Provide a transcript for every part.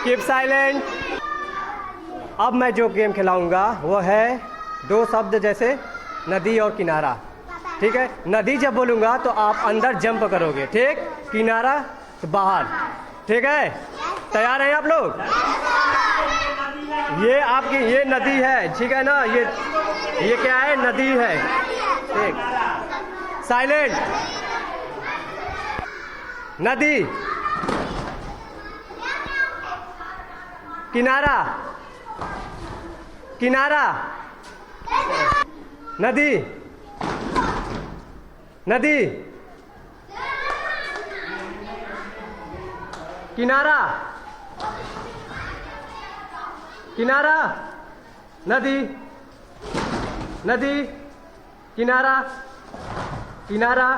Keep silent. अब मैं जो गेम खिलाऊंगा वो है दो शब्द जैसे नदी और किनारा। ठीक है, नदी जब बोलूंगा तो आप अंदर जंप करोगे, ठीक, किनारा तो बाहर। ठीक है, तैयार हैं आप लोग? ये आपकी ये नदी है, ठीक है ना, ये क्या है, नदी है। ठीक, साइलेंट। नदी, किनारा, किनारा, नदी, नदी, किनारा, किनारा, नदी, नदी, किनारा, किनारा,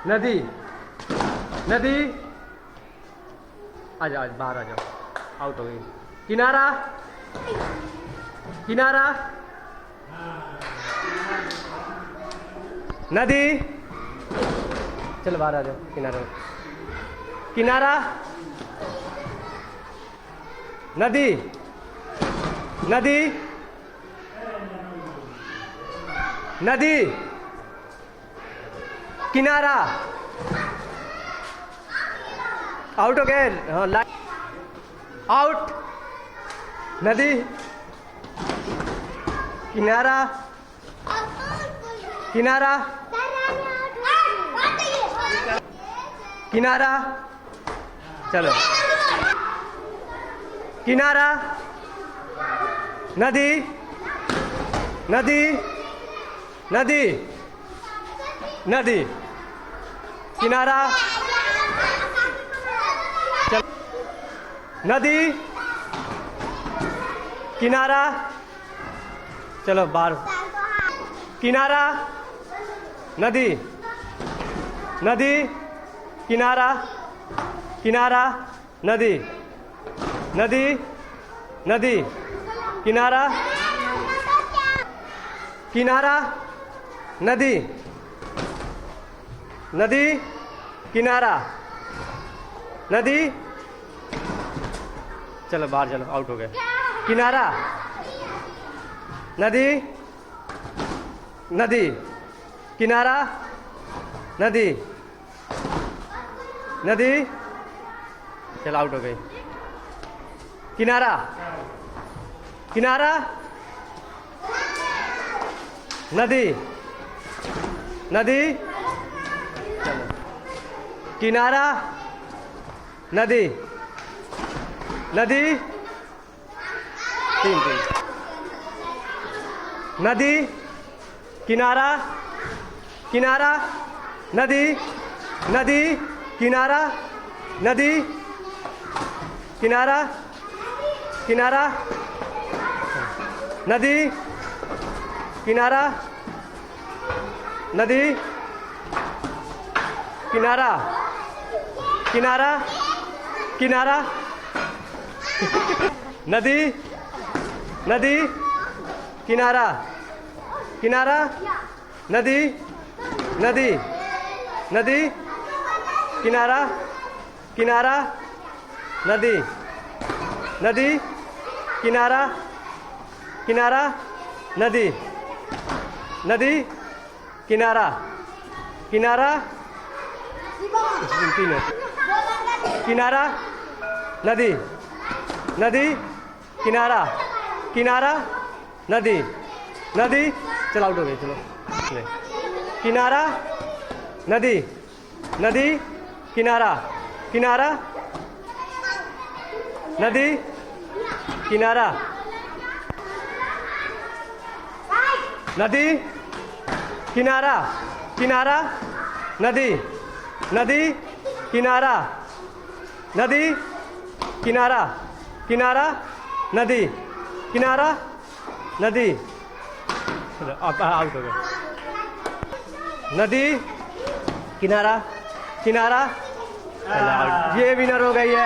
नदी, नदी। आ जाओ, बाहर आ जाओ, आउट हो गई। किनारा, किनारा, नदी, चलो बाहर आ जाओ, किनारा, किनारा, नदी, नदी, नदी, किनारा। आउट हो गए, हाँ, आउट। नदी, किनारा, किनारा, किनारा, चलो, किनारा, नदी, नदी, नदी, नदी, किनारा, चलो, नदी, किनारा, चलो बाहर, किनारा, नदी, नदी, किनारा, किनारा, नदी, नदी, नदी, किनारा, किनारा, नदी, नदी, किनारा, नदी, चलो बाहर, चलो आउट हो गए। किनारा, नदी, नदी, किनारा, नदी, नदी, चलो आउट हो गई। किनारा, किनारा, नदी, नदी, चलो, किनारा, नदी, नदी, तीन, नदी, किनारा, किनारा, नदी, नदी, किनारा, नदी, किनारा, किनारा, नदी, किनारा, नदी, किनारा, किनारा, किनारा, नदी, नदी, किनारा, किनारा, नदी, नदी, नदी, किनारा, किनारा, नदी, नदी, किनारा, किनारा, नदी, नदी, किनारा, किनारा, तीन, किनारा, नदी, नदी, किनारा, किनारा, नदी, नदी, चलो आउट हो गए, चलो, किनारा, नदी, नदी, किनारा, किनारा, नदी, किनारा, नदी, किनारा, किनारा, नदी, नदी, किनारा, नदी, किनारा, किनारा, नदी, किनारा, नदी, आउट हो गए। नदी, किनारा, किनारा, ये विनर हो गई है।